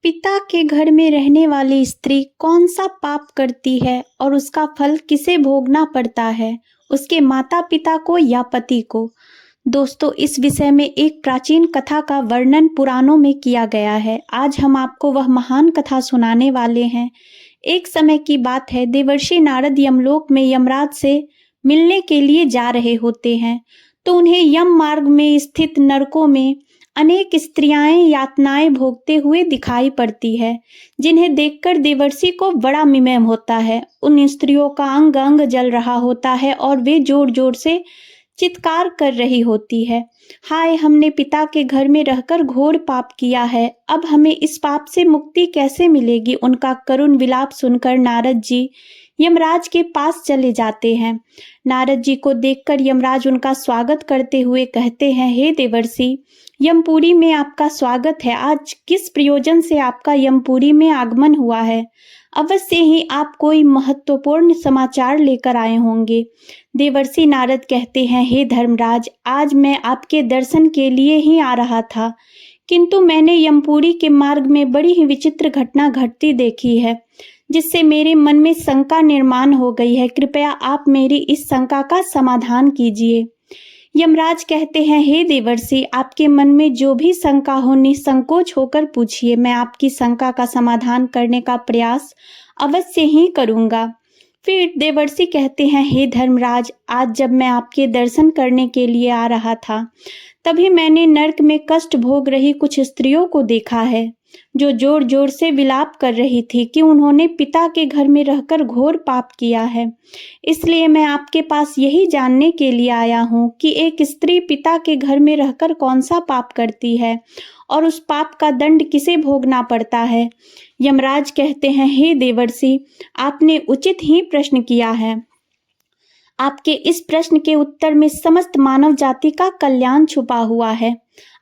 पिता के घर में रहने वाली स्त्री कौन सा पाप करती है और उसका फल किसे भोगना पड़ता है, उसके माता पिता को या पति को। दोस्तों, इस विषय में एक प्राचीन कथा का वर्णन पुराणों में किया गया है। आज हम आपको वह महान कथा सुनाने वाले हैं। एक समय की बात है, देवर्षि नारद यमलोक में यमराज से मिलने के लिए जा रहे होते हैं, तो उन्हें यम मार्ग में स्थित नरकों में अनेक स्त्रियां यातनाएं भोगते हुए दिखाई पड़ती है, जिन्हें देखकर देवर्षि को बड़ा मिमेम होता है। उन स्त्रियों का अंग अंग जल रहा होता है और वे जोर जोर से चित्कार कर रही होती है, हाय, हमने पिता के घर में रहकर घोर पाप किया है, अब हमें इस पाप से मुक्ति कैसे मिलेगी। उनका करुण विलाप सुनकर नारद जी यमराज के पास चले जाते हैं। नारद जी को देखकर यमराज उनका स्वागत करते हुए कहते हैं, हे देवर्षि, यमपुरी में आपका स्वागत है। आज किस प्रयोजन से आपका यमपुरी में आगमन हुआ है? अवश्य ही आप कोई महत्वपूर्ण समाचार लेकर आए होंगे। देवर्षि नारद कहते हैं, हे धर्मराज, आज मैं आपके दर्शन के लिए ही आ रहा था, किंतु मैंने यमपुरी के मार्ग में बड़ी ही विचित्र घटना घटती देखी है, जिससे मेरे मन में शंका निर्माण हो गई है। कृपया आप मेरी इस शंका का समाधान कीजिए। यमराज कहते हैं, हे देवर्षि, आपके मन में जो भी शंका हो निसंकोच होकर पूछिए, मैं आपकी शंका का समाधान करने का प्रयास अवश्य ही करूंगा। फिर देवर्षि कहते हैं, हे धर्मराज, आज जब मैं आपके दर्शन करने के लिए आ रहा था, तभी मैंने नरक में कष्ट भोग रही कुछ स्त्रियों को देखा है, जो जोर जोर से विलाप कर रही थी कि उन्होंने पिता के घर में रहकर घोर पाप किया है। इसलिए मैं आपके पास यही जानने के लिए आया हूँ कि एक स्त्री पिता के घर में रहकर कौन सा पाप करती है और उस पाप का दंड किसे भोगना पड़ता है। यमराज कहते हैं, हे देवर्षि, आपने उचित ही प्रश्न किया है। आपके इस प्रश्न के उत्तर में समस्त मानव जाति का कल्याण छुपा हुआ है।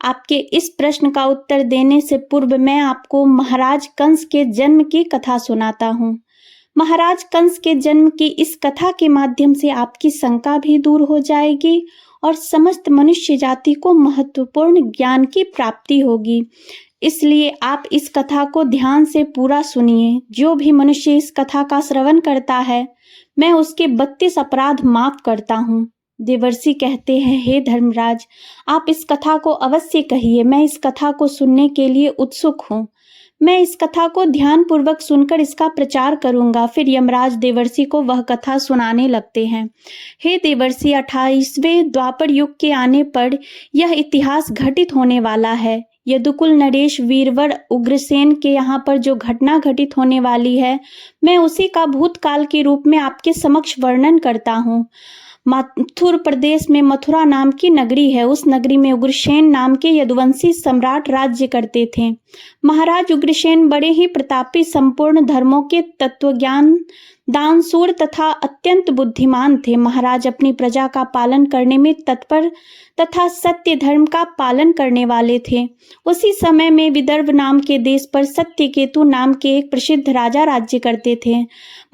आपके इस प्रश्न का उत्तर देने से पूर्व मैं आपको महाराज कंस के जन्म की कथा सुनाता हूँ। महाराज कंस के जन्म की इस कथा के माध्यम से आपकी शंका भी दूर हो जाएगी और समस्त मनुष्य जाति को महत्वपूर्ण ज्ञान की प्राप्ति होगी। इसलिए आप इस कथा को ध्यान से पूरा सुनिए। जो भी मनुष्य इस कथा का श्रवण करता है, मैं उसके 32 अपराध माफ करता हूँ। देवर्षि कहते हैं, हे धर्मराज, आप इस कथा को अवश्य कहिए, मैं इस कथा को सुनने के लिए उत्सुक हूँ। मैं इस कथा को ध्यान पूर्वक सुनकर इसका प्रचार करूंगा। फिर यमराज देवर्षि को वह कथा सुनाने लगते हैं। हे देवर्षि, 28वें द्वापर युग के आने पर यह इतिहास घटित होने वाला है। यदुकुल नरेश वीरवर उग्रसेन के यहाँ पर जो घटना घटित होने वाली है, मैं उसी का भूतकाल के रूप में आपके समक्ष वर्णन करता हूँ। मथुर प्रदेश में मथुरा नाम की नगरी है। उस नगरी में उग्रसेन नाम के यदुवंशी सम्राट राज्य करते थे। महाराज उग्रसेन बड़े ही प्रतापी, संपूर्ण धर्मों के तत्वज्ञान, दानशूर तथा अत्यंत बुद्धिमान थे। महाराज अपनी प्रजा का पालन करने में तत्पर तथा सत्य धर्म का पालन करने वाले थे। उसी समय में विदर्भ नाम के देश पर सत्यकेतु नाम के एक प्रसिद्ध राजा राज्य करते थे।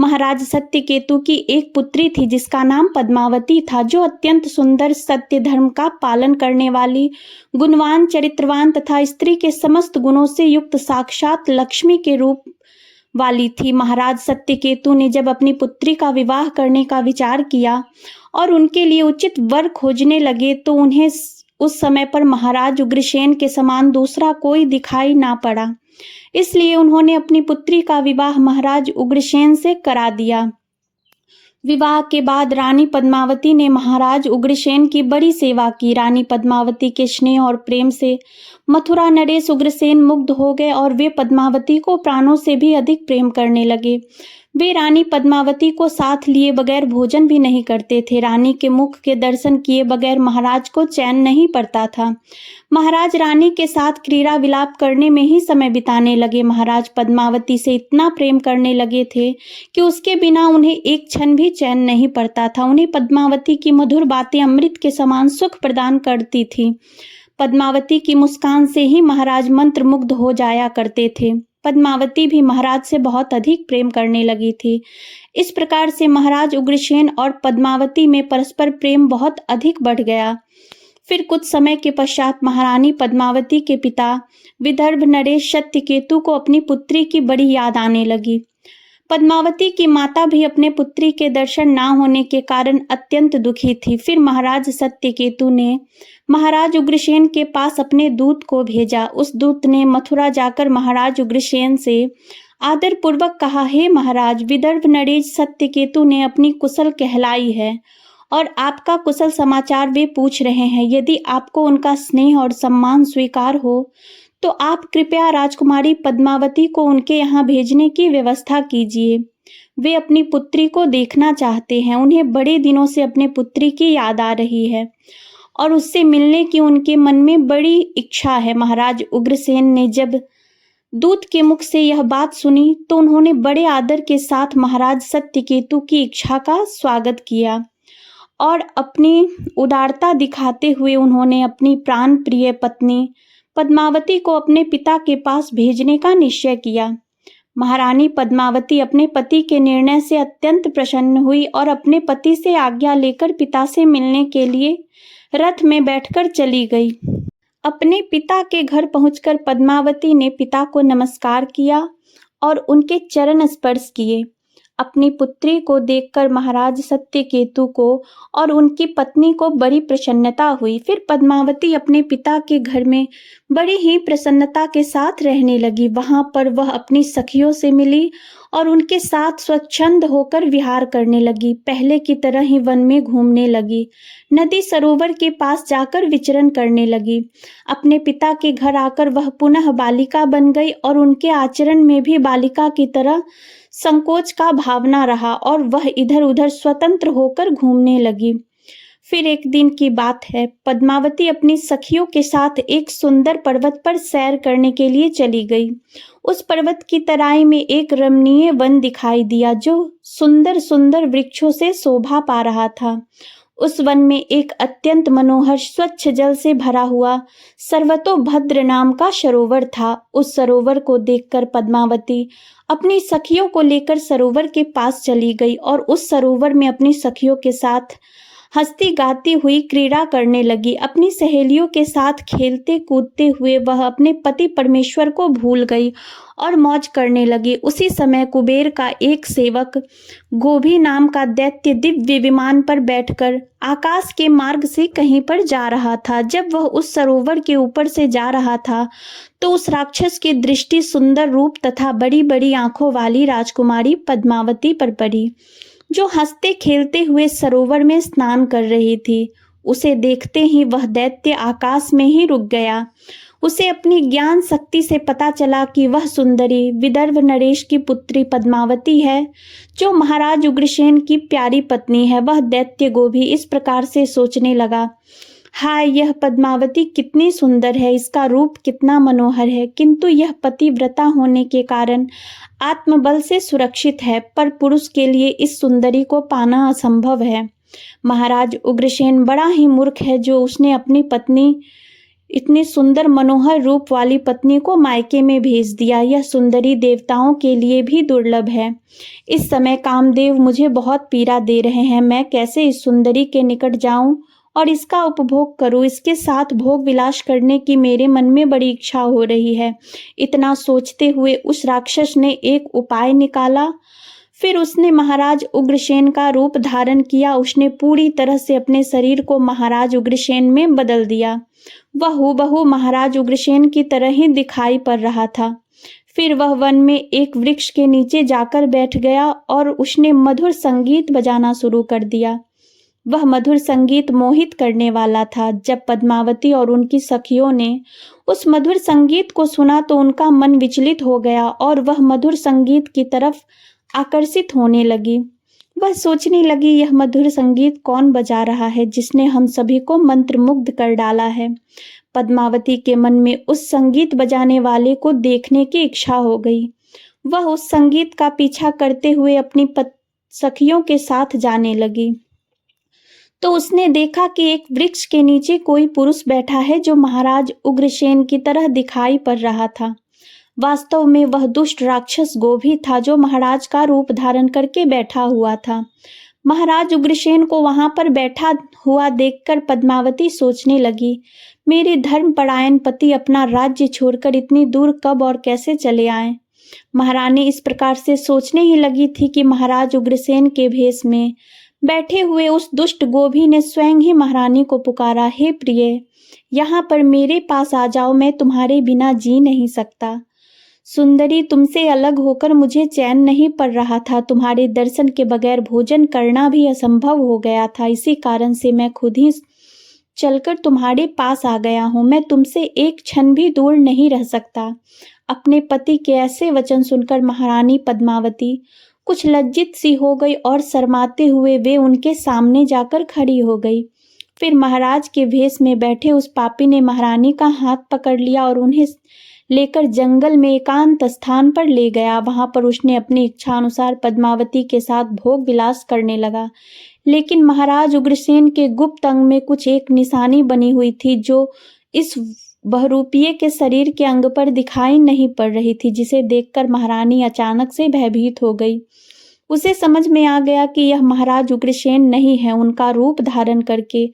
महाराज सत्यकेतु की एक पुत्री थी जिसका नाम पद्मावती था, जो अत्यंत सुंदर, सत्य धर्म का पालन करने वाली, गुणवान, चरित्रवान तथा स्त्री के समस्त गुणों से युक्त साक्षात लक्ष्मी के रूप वाली थी। महाराज सत्यकेतु ने जब अपनी पुत्री का विवाह करने का विचार किया और उनके लिए उचित वर खोजने लगे, तो उन्हें उस समय पर महाराज उग्रसेन के समान दूसरा कोई दिखाई ना पड़ा। इसलिए उन्होंने अपनी पुत्री का विवाह महाराज उग्रसेन से करा दिया। विवाह के बाद रानी पद्मावती ने महाराज उग्रसेन की बड़ी सेवा की। रानी पद्मावती के स्नेह और प्रेम से मथुरा नरेश उग्रसेन मुग्ध हो गए और वे पद्मावती को प्राणों से भी अधिक प्रेम करने लगे। वे रानी पद्मावती को साथ लिए बगैर भोजन भी नहीं करते थे। रानी के मुख के दर्शन किए बगैर महाराज को चैन नहीं पड़ता था। महाराज रानी के साथ क्रीड़ा विलाप करने में ही समय बिताने लगे। महाराज पद्मावती से इतना प्रेम करने लगे थे कि उसके बिना उन्हें एक क्षण भी चैन नहीं पड़ता था। उन्हें पद्मावती की मधुर बातें अमृत के समान सुख प्रदान करती थी। पद्मावती की मुस्कान से ही महाराज मंत्रमुग्ध हो जाया करते थे। पद्मावती भी महाराज से बहुत अधिक प्रेम करने लगी थी। इस प्रकार से महाराज उग्रसेन और पद्मावती में परस्पर प्रेम बहुत अधिक बढ़ गया। फिर कुछ समय के पश्चात महारानी पद्मावती के पिता विदर्भ नरेश सत्यकेतु को अपनी पुत्री की बड़ी याद आने लगी। पद्मावती की माता भी अपने पुत्री के दर्शन ना होने के कारण अत्यंत दुखी थी। फिर महाराज सत्यकेतु ने महाराज उग्रसेन के पास अपने दूत को भेजा। उस दूत ने मथुरा जाकर महाराज उग्रसेन से आदर पूर्वक कहा, हे महाराज, विदर्भ नरेश सत्यकेतु ने अपनी कुशल कहलाई है और आपका कुशल समाचार वे पूछ रहे हैं। यदि आपको उनका स्नेह और सम्मान स्वीकार हो तो आप कृपया राजकुमारी पद्मावती को उनके यहाँ भेजने की व्यवस्था कीजिए। वे अपनी पुत्री को देखना चाहते हैं। उन्हें बड़े दिनों से अपने पुत्री की याद आ रही है और उससे मिलने की उनके मन में बड़ी इच्छा है। महाराज उग्रसेन ने जब दूत के मुख से यह बात सुनी तो उन्होंने बड़े आदर के साथ महाराज सत्यकेतु की इच्छा का स्वागत किया और अपनी उदारता दिखाते हुए उन्होंने अपनी प्राण प्रिय पत्नी पद्मावती को अपने पिता के पास भेजने का निश्चय किया। महारानी पद्मावती अपने पति के निर्णय से अत्यंत प्रसन्न हुई और अपने पति से आज्ञा लेकर पिता से मिलने के लिए रथ में बैठकर चली गई। अपने पिता के घर पहुंचकर पद्मावती ने पिता को नमस्कार किया और उनके चरण स्पर्श किए। अपनी पुत्री को देखकर महाराज सत्यकेतु को और उनकी पत्नी को बड़ी प्रसन्नता हुई। फिर पद्मावती अपने पिता के घर में बड़ी ही प्रसन्नता के साथ रहने लगी। वहां पर वह अपनी सखियों से मिली और उनके साथ स्वच्छंद होकर विहार करने लगी। पहले की तरह ही वन में घूमने लगी, नदी सरोवर के पास जाकर विचरण करने लगी। अपने पिता के घर आकर वह पुनः बालिका बन गई और उनके आचरण में भी बालिका की तरह संकोच का भावना रहा और वह इधर उधर स्वतंत्र होकर घूमने लगी। फिर एक दिन की बात है, पद्मावती अपनी सखियों के साथ एक सुंदर पर्वत पर सैर करने के लिए चली गई। उस पर्वत की तराई में एक रमणीय वन दिखाई दिया जो सुंदर सुंदर वृक्षों से शोभा पा रहा था। उस वन में एक अत्यंत मनोहर स्वच्छ जल से भरा हुआ सर्वतोभद्र नाम का सरोवर था। उस सरोवर को देखकर पद्मावती अपनी सखियों को लेकर सरोवर के पास चली गई और उस सरोवर में अपनी सखियों के साथ हंसती गाती हुई क्रीड़ा करने लगी। अपनी सहेलियों के साथ खेलते कूदते हुए वह अपने पति परमेश्वर को भूल गई और मौज करने लगी। उसी समय कुबेर का एक सेवक गोभी नाम का दैत्य दिव्य विमान पर बैठकर आकाश के मार्ग से कहीं पर जा रहा था। जब वह उस सरोवर के ऊपर से जा रहा था तो उस राक्षस की दृष्टि सुंदर रूप तथा बड़ी बड़ी आंखों वाली राजकुमारी पद्मावती पर पड़ी, जो हंसते खेलते हुए सरोवर में स्नान कर रही थी। उसे देखते ही वह दैत्य आकाश में ही रुक गया। उसे अपनी ज्ञान शक्ति से पता चला कि वह सुंदरी विदर्भ नरेश की पुत्री पद्मावती है, जो महाराज उग्रसेन की प्यारी पत्नी है। वह दैत्य गोभी इस प्रकार से सोचने लगा, हाय, यह पद्मावती कितनी सुंदर है, इसका रूप कितना मनोहर है, किंतु यह पतिव्रता होने के कारण आत्मबल से सुरक्षित है, पर पुरुष के लिए इस सुंदरी को पाना असंभव है। महाराज उग्रसेन बड़ा ही मूर्ख है जो उसने अपनी पत्नी, इतनी सुंदर मनोहर रूप वाली पत्नी को मायके में भेज दिया। यह सुंदरी देवताओं के लिए भी दुर्लभ है। इस समय कामदेव मुझे बहुत पीड़ा दे रहे हैं। मैं कैसे इस सुंदरी के निकट जाऊं और इसका उपभोग करूं? इसके साथ भोग विलास करने की मेरे मन में बड़ी इच्छा हो रही है। इतना सोचते हुए उस राक्षस ने एक उपाय निकाला। फिर उसने महाराज उग्रसेन का रूप धारण किया। उसने पूरी तरह से अपने शरीर को महाराज उग्रसेन में बदल दिया। वह हूबहू महाराज उग्रसेन की तरह ही दिखाई पड़ रहा था। फिर वह वन में एक वृक्ष के नीचे जाकर बैठ गया और उसने मधुर संगीत बजाना शुरू कर दिया। वह मधुर संगीत मोहित करने वाला था। जब पद्मावती और उनकी सखियों ने उस मधुर संगीत को सुना तो उनका मन विचलित हो गया और वह मधुर संगीत की तरफ आकर्षित होने लगी। वह सोचने लगी, यह मधुर संगीत कौन बजा रहा है जिसने हम सभी को मंत्रमुग्ध कर डाला है। पद्मावती के मन में उस संगीत बजाने वाले को देखने की इच्छा हो गई। वह उस संगीत का पीछा करते हुए अपनी सखियों के साथ जाने लगी तो उसने देखा कि एक वृक्ष के नीचे कोई पुरुष बैठा है जो महाराज उग्रसेन की तरह दिखाई पड़ रहा था। वास्तव में वह दुष्ट राक्षस गोभी था जो महाराज का रूप धारण करके बैठा हुआ था। महाराज उग्रसेन को वहां पर बैठा हुआ देखकर पद्मावती सोचने लगी, मेरे धर्मपरायण पति अपना राज्य छोड़कर इतनी दूर कब और कैसे चले आए। महारानी इस प्रकार से सोचने ही लगी थी कि महाराज उग्रसेन के भेष में बैठे हुए उस दुष्ट गोभी ने स्वयं ही महारानी को पुकारा, हे प्रिय, यहाँ पर मेरे पास आ जाओ, मैं तुम्हारे बिना जी नहीं सकता। सुंदरी, तुमसे अलग होकर मुझे चैन नहीं पड़ रहा था। तुम्हारे दर्शन के बगैर भोजन करना भी असंभव हो गया था। इसी कारण से मैं खुद ही चलकर तुम्हारे पास आ गया हूँ। मैं तुमसे एक क्षण भी दूर नहीं रह सकता। अपने पति के ऐसे वचन सुनकर महारानी पद्मावती कुछ लज्जित सी हो गई और शर्माते हुए वे उनके सामने जाकर खड़ी हो गई। फिर महाराज के भेष में बैठे उस पापी ने महारानी का हाथ पकड़ लिया और उन्हें लेकर जंगल में एकांत स्थान पर ले गया। वहां पर उसने अपनी इच्छा अनुसार पद्मावती के साथ भोग विलास करने लगा। लेकिन महाराज उग्रसेन के गुप्त अंग में कुछ एक निशानी बनी हुई थी जो इस बहुरूपीय के शरीर के अंग पर दिखाई नहीं पड़ रही थी, जिसे देखकर महारानी अचानक से भयभीत हो गई। उसे समझ में आ गया कि यह महाराज उग्रसेन नहीं है, उनका रूप धारण करके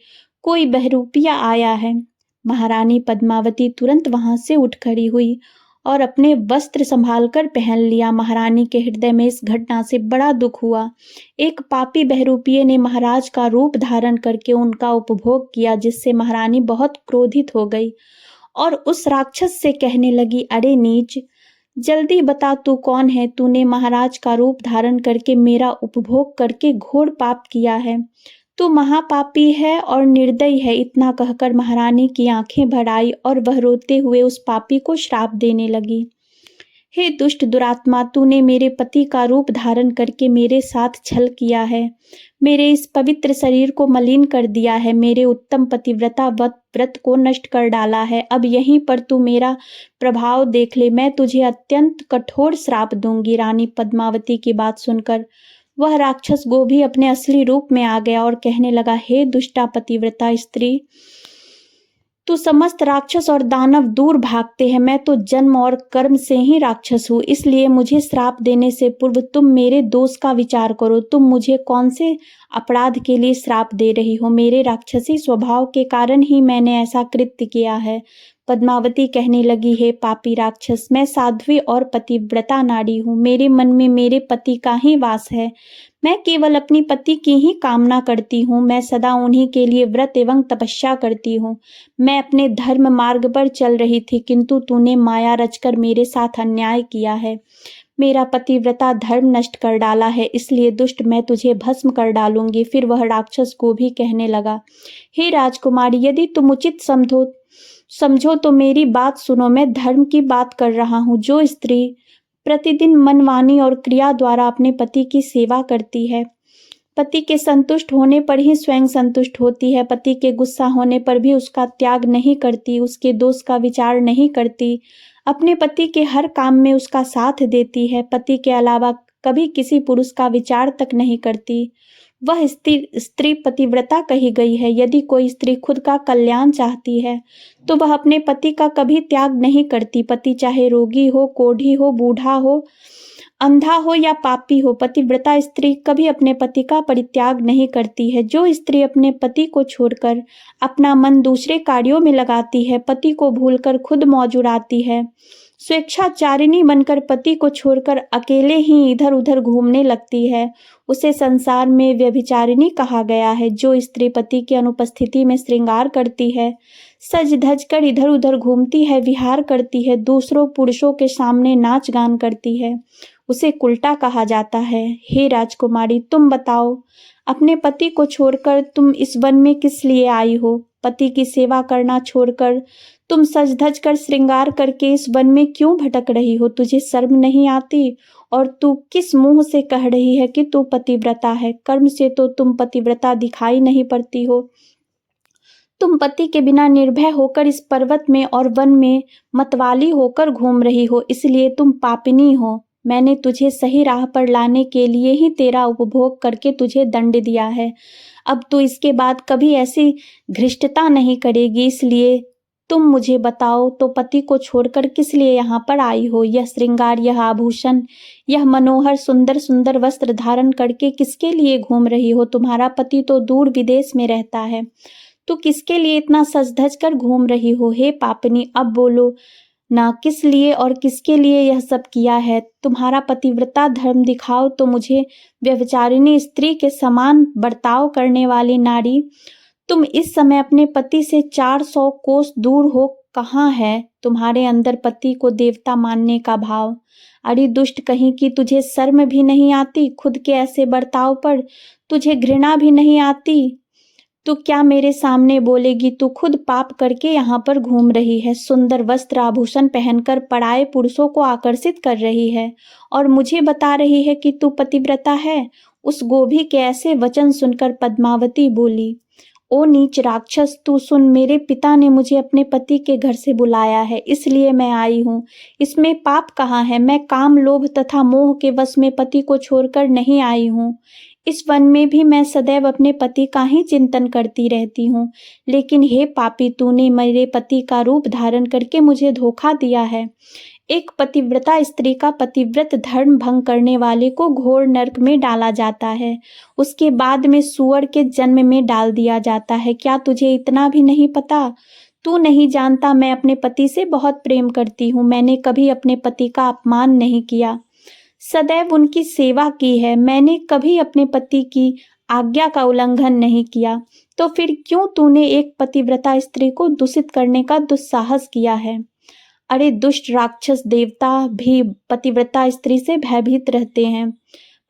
कोई बहरूपिया आया है। महारानी पद्मावती तुरंत वहां से उठ खड़ी हुई और अपने वस्त्र संभाल कर पहन लिया। महारानी के हृदय में इस घटना से बड़ा दुख हुआ। एक पापी बहरूपिये ने महाराज का रूप धारण करके उनका उपभोग किया, जिससे महारानी बहुत क्रोधित हो गई और उस राक्षस से कहने लगी, अरे नीच, जल्दी बता तू कौन है। तूने महाराज का रूप धारण करके मेरा उपभोग करके घोर पाप किया है। तू महापापी है और निर्दयी है। इतना कहकर महारानी की आंखें भर आई और वह रोते हुए उस पापी को श्राप देने लगी। हे दुष्ट दुरात्मा, तूने मेरे पति का रूप धारण करके मेरे साथ छल किया है, मेरे इस पवित्र शरीर को मलिन कर दिया है, मेरे उत्तम पतिव्रता व्रत को नष्ट कर डाला है। अब यहीं पर तू मेरा प्रभाव देख ले, मैं तुझे अत्यंत कठोर श्राप दूंगी। रानी पद्मावती की बात सुनकर वह राक्षस गोभी अपने असली रूप में आ गया और कहने लगा, हे दुष्टा पतिव्रता स्त्री, तू समस्त राक्षस और दानव दूर भागते हैं। मैं तो जन्म और कर्म से ही राक्षस हूँ, इसलिए मुझे श्राप देने से पूर्व तुम मेरे दोष का विचार करो। तुम मुझे कौन से अपराध के लिए श्राप दे रही हो? मेरे राक्षसी स्वभाव के कारण ही मैंने ऐसा कृत्य किया है। पद्मावती कहने लगी, हे पापी राक्षस, मैं साध्वी और पतिव्रता नारी हूँ। मेरे मन में मेरे पति का ही वास है। मैं केवल अपनी पति की ही कामना करती हूँ। मैं सदा उन्हीं के लिए व्रत एवं तपस्या करती हूँ। मैं अपने धर्म मार्ग पर चल रही थी, किंतु तूने माया रचकर मेरे साथ अन्याय किया है। मेरा पतिव्रता धर्म नष्ट कर डाला है, इसलिए दुष्ट, मैं तुझे भस्म कर डालूंगी। फिर वह राक्षस को भी कहने लगा, हे राजकुमारी, यदि तुम उचित समझो तो मेरी बात सुनो। मैं धर्म की बात कर रहा हूँ। जो स्त्री प्रतिदिन मन, वाणी और क्रिया द्वारा अपने पति की सेवा करती है, पति के संतुष्ट होने पर ही स्वयं संतुष्ट होती है, पति के गुस्सा होने पर भी उसका त्याग नहीं करती, उसके दोष का विचार नहीं करती, अपने पति के हर काम में उसका साथ देती है, पति के अलावा कभी किसी पुरुष का विचार तक नहीं करती, वह स्त्री पतिव्रता कही गई है। यदि कोई स्त्री खुद का कल्याण चाहती है तो वह अपने पति का कभी त्याग नहीं करती। पति चाहे रोगी हो, कोढ़ी हो, बूढ़ा हो, अंधा हो या पापी हो, पतिव्रता स्त्री कभी अपने पति का परित्याग नहीं करती है। जो स्त्री अपने पति को छोड़कर अपना मन दूसरे कार्यों में लगाती है, पति को भूलकर खुद मौज उड़ाती है, स्वेच्छाचारिणी बनकर पति को छोड़कर अकेले ही इधर उधर घूमने लगती है, उसे संसार में व्यभिचारिणी कहा गया है। जो स्त्री पति की अनुपस्थिति में श्रृंगार करती है, सज धज कर इधर उधर घूमती है, विहार करती है, दूसरों पुरुषों के सामने नाच गान करती है, उसे कुल्टा कहा जाता है। हे राजकुमारी, तुम बताओ, अपने पति को छोड़कर तुम इस वन में किस लिए आई हो? पति की सेवा करना छोड़कर तुम सज धज कर श्रृंगार करके इस वन में क्यों भटक रही हो? तुझे शर्म नहीं आती? और तू किस मुंह से कह रही है कि तू पतिव्रता है? कर्म से तो तुम पतिव्रता दिखाई नहीं पड़ती हो। तुम पति के बिना निर्भय होकर इस पर्वत में और वन में मतवाली होकर घूम रही हो, इसलिए तुम पापिनी हो। मैंने तुझे सही राह पर लाने के लिए ही तेरा उपभोग करके तुझे दंड दिया है। अब तू इसके बाद कभी ऐसी घृष्टता नहीं करेगी, इसलिए तुम मुझे बताओ तो पति को छोड़कर किस लिए यहाँ पर आई हो? यह श्रृंगार, यह आभूषण, यह मनोहर सुंदर सुंदर वस्त्र धारण करके किसके लिए घूम रही हो? तुम्हारा पति तो दूर विदेश में रहता है, तो किसके लिए इतना सज धज कर घूम रही हो? हे पापनी, अब बोलो ना, किस लिए और किसके लिए यह सब किया है? तुम्हारा पतिव्रता धर्म दिखाओ तो मुझे व्यभिचारिणी स्त्री के समान बर्ताव करने वाली नारी, तुम इस समय अपने पति से 400 कोस दूर हो। कहाँ है तुम्हारे अंदर पति को देवता मानने का भाव? अरे दुष्ट कहीं की, तुझे शर्म भी नहीं आती? खुद के ऐसे बर्ताव पर तुझे घृणा भी नहीं आती? तू क्या मेरे सामने बोलेगी? तू खुद पाप करके यहाँ पर घूम रही है, सुंदर वस्त्र आभूषण पहनकर पराये पुरुषों को आकर्षित कर रही है और मुझे बता रही है कि तू पतिव्रता है। उस गोभी के ऐसे वचन सुनकर पद्मावती बोली, ओ नीच राक्षस, तू सुन, मेरे पिता ने मुझे अपने पति के घर से बुलाया है, इसलिए मैं आई हूँ। इसमें पाप कहाँ है? मैं काम, लोभ तथा मोह के वश में पति को छोड़कर नहीं आई हूँ। इस वन में भी मैं सदैव अपने पति का ही चिंतन करती रहती हूँ, लेकिन हे पापी, तूने मेरे पति का रूप धारण करके मुझे धोखा दिया है। एक पतिव्रता स्त्री का पतिव्रत धर्म भंग करने वाले को घोर नरक में डाला जाता है, उसके बाद में सूअर के जन्म में डाल दिया जाता है। क्या तुझे इतना भी नहीं पता? तू नहीं जानता, मैं अपने पति से बहुत प्रेम करती हूँ। मैंने कभी अपने पति का अपमान नहीं किया, सदैव उनकी सेवा की है। मैंने कभी अपने पति की आज्ञा का उल्लंघन नहीं किया। तो फिर क्यों तूने एक पतिव्रता स्त्री को दूषित करने का दुस्साहस किया है? अरे दुष्ट राक्षस, देवता भी पतिव्रता स्त्री से भयभीत रहते हैं।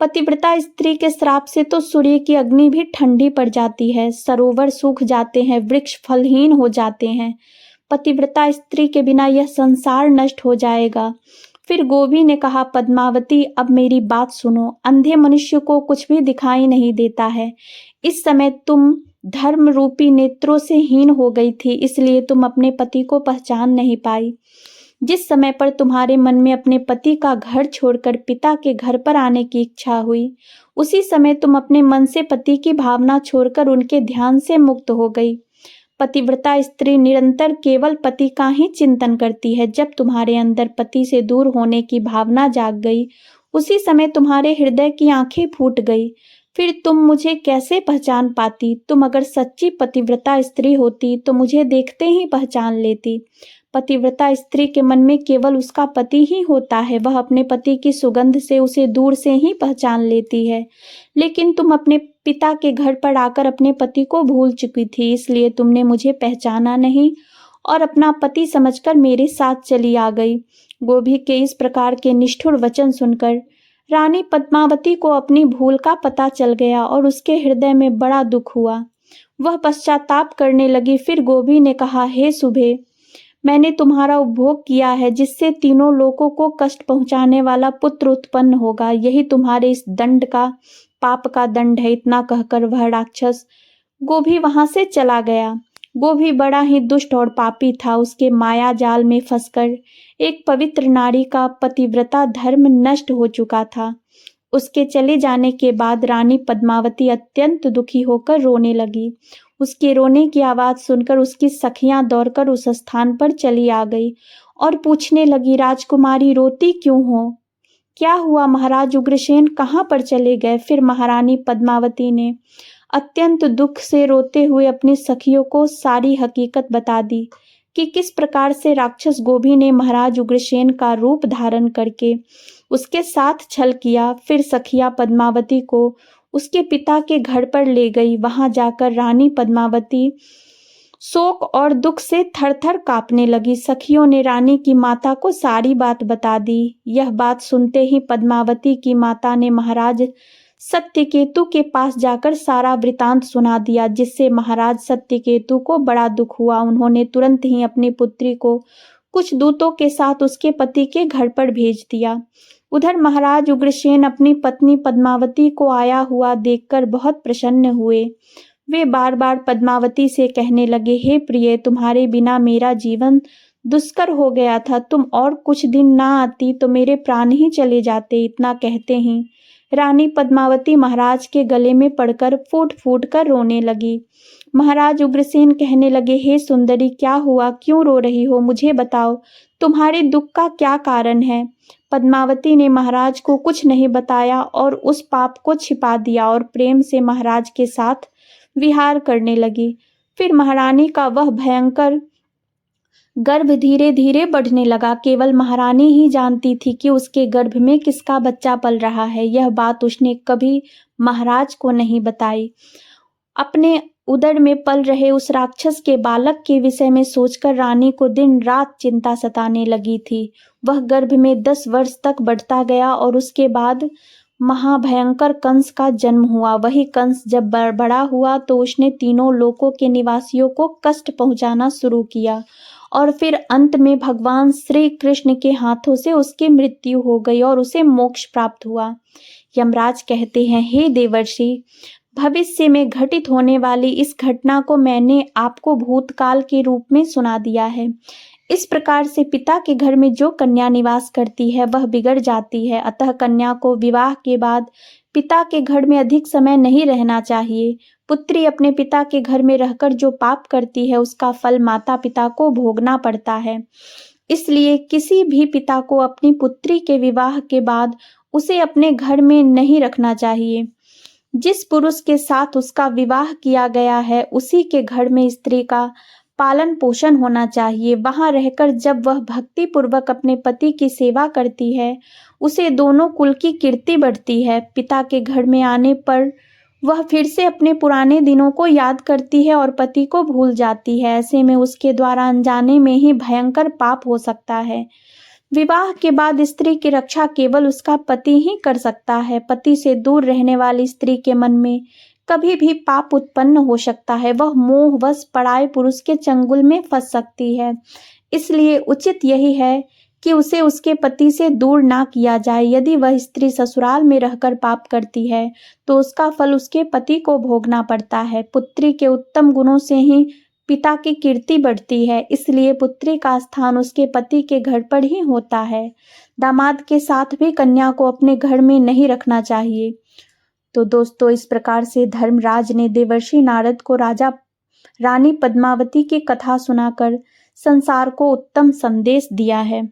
पतिव्रता स्त्री के श्राप से तो सूर्य की अग्नि भी ठंडी पड़ जाती है, सरोवर सूख जाते हैं, वृक्ष फलहीन हो जाते हैं। पतिव्रता स्त्री के बिना यह संसार नष्ट हो जाएगा। फिर गोभी ने कहा, पद्मावती, अब मेरी बात सुनो। अंधे मनुष्य को कुछ भी दिखाई नहीं देता है। इस समय तुम धर्म रूपी नेत्रों से हीन हो गई थी, इसलिए तुम अपने पति को पहचान नहीं पाई। जिस समय पर तुम्हारे मन में अपने पति का घर छोड़कर पिता के घर पर आने की इच्छा हुई, उसी समय तुम अपने मन से पति की भावना छोड़कर उनके ध्यान से मुक्त हो गई। पतिव्रता स्त्री निरंतर केवल पति का ही चिंतन करती है। जब तुम्हारे अंदर पति से दूर होने की भावना जाग गई, उसी समय तुम्हारे हृदय की आंखें फूट गई। फिर तुम मुझे कैसे पहचान पाती? तुम अगर सच्ची पतिव्रता स्त्री होती तो मुझे देखते ही पहचान लेती। पतिव्रता स्त्री के मन में केवल उसका पति ही होता है, वह अपने पति की सुगंध से उसे दूर से ही पहचान लेती है। लेकिन तुम अपने पिता के घर पर आकर अपने पति को भूल चुकी थी, इसलिए तुमने मुझे पहचाना नहीं और अपना पति समझकर मेरे साथ चली आ गई। गोभी के इस प्रकार के निष्ठुर वचन सुनकर रानी पद्मावती को अपनी भूल का पता चल गया और उसके हृदय में बड़ा दुख हुआ। वह पश्चाताप करने लगी। फिर गोभी ने कहा, हे सुबे, मैंने तुम्हारा उपभोग किया है, जिससे तीनों लोगों को कष्ट पहुंचाने वाला पुत्र उत्पन्न होगा। यही तुम्हारे इस दंड का, पाप का दंड है। इतना कहकर वह राक्षस गोभी वहां से चला गया। गोभी बड़ा ही दुष्ट और पापी था। उसके माया जाल में फंसकर एक पवित्र नारी का पतिव्रता धर्म नष्ट हो चुका था। उसके चले जाने के बाद रानी पद्मावती अत्यंत दुखी होकर रोने लगी। उसके रोने की आवाज सुनकर उसकी सखियां दौड़कर उस स्थान पर चली आ गई और पूछने लगी, राजकुमारी रोती क्यों हो? क्या हुआ? महाराज उग्रसेन कहाँ पर चले गए? फिर महारानी पद्मावती ने अत्यंत दुख से रोते हुए अपनी सखियों को सारी हकीकत बता दी कि किस प्रकार से राक्षस गोभी ने महाराज उग्रसेन का रूप धारण करके उसके साथ छल किया। फिर सखिया पद्मावती को उसके पिता के घर पर ले गई। वहां जाकर रानी पद्मावती शोक और दुख से थर-थर कांपने लगी। सखियों ने रानी की माता को सारी बात बता दी। यह बात सुनते ही पद्मावती की माता ने महाराज सत्यकेतु के पास जाकर सारा वृतांत सुना दिया, जिससे महाराज सत्यकेतु को बड़ा दुख हुआ। उन्होंने तुरंत ही अपनी पुत्री को कुछ दूतों के साथ उसके पति के घर पर भेज दिया। उधर महाराज उग्रसेन अपनी पत्नी पद्मावती को आया हुआ देखकर बहुत प्रसन्न हुए। वे बार बार पद्मावती से कहने लगे, हे प्रिय, तुम्हारे बिना मेरा जीवन दुष्कर हो गया था। तुम और कुछ दिन ना आती तो मेरे प्राण ही चले जाते। इतना कहते ही रानी पद्मावती महाराज के गले में पड़कर फूट फूट कर रोने लगी। महाराज उग्रसेन कहने लगे, हे सुंदरी, क्या हुआ, क्यों रो रही हो, मुझे बताओ, तुम्हारे दुख का क्या कारण है। पद्मावती ने महाराज को कुछ नहीं बताया और उस पाप को छिपा दिया और प्रेम से महाराज के साथ विहार करने लगी। फिर महारानी का वह भयंकर गर्भ धीरे धीरे बढ़ने लगा। केवल महारानी ही जानती थी कि उसके गर्भ में किसका बच्चा पल रहा है। यह बात उसने कभी महाराज को नहीं बताई। अपने उदर में पल रहे उस राक्षस के बालक के विषय में सोचकर रानी को दिन रात चिंता सताने लगी थी। वह गर्भ में 10 वर्ष तक बढ़ता गया और उसके बाद महाभयंकर कंस का जन्म हुआ। वही कंस जब बड़ा हुआ तो उसने तीनों लोकों के निवासियों को कष्ट पहुंचाना शुरू किया और फिर अंत में भगवान श्री कृष्ण के हाथों से उसकी मृत्यु हो गई और उसे मोक्ष प्राप्त हुआ। यमराज कहते हैं, हे देवर्षि, भविष्य में घटित होने वाली इस घटना को मैंने आपको भूतकाल के रूप में सुना दिया है। इस प्रकार से पिता के घर में जो कन्या निवास करती है वह बिगड़ जाती है। अतः कन्या को विवाह के बाद पिता के घर में अधिक समय नहीं रहना चाहिए। पुत्री अपने पिता के घर में रहकर जो पाप करती है उसका फल माता पिता को भोगना पड़ता है। इसलिए किसी भी पिता को अपनी पुत्री के विवाह के बाद उसे अपने घर में नहीं रखना चाहिए। जिस पुरुष के साथ उसका विवाह किया गया है उसी के घर में स्त्री का पालन पोषण होना चाहिए। वहां रहकर जब वह भक्ति पूर्वक अपने पति की सेवा करती है उसे दोनों कुल की कीर्ति बढ़ती है। पिता के घर में आने पर वह फिर से अपने पुराने दिनों को याद करती है और पति को भूल जाती है। ऐसे में उसके द्वारा अनजाने में ही भयंकर पाप हो सकता है। विवाह के बाद स्त्री की रक्षा केवल उसका पति ही कर सकता है। पति से दूर रहने वाली स्त्री के मन में कभी भी पाप उत्पन्न हो सकता है। वह मोहवश पराये पुरुष के चंगुल में फंस सकती है। इसलिए उचित यही है कि उसे उसके पति से दूर ना किया जाए। यदि वह स्त्री ससुराल में रहकर पाप करती है तो उसका फल उसके पति को भोगना पड़ता है। पुत्री के उत्तम गुणों से ही पिता की कीर्ति बढ़ती है। इसलिए पुत्री का स्थान उसके पति के घर पर ही होता है। दामाद के साथ भी कन्या को अपने घर में नहीं रखना चाहिए। तो दोस्तों, इस प्रकार से धर्मराज ने देवर्षि नारद को राजा रानी पद्मावती की कथा सुनाकर संसार को उत्तम संदेश दिया है।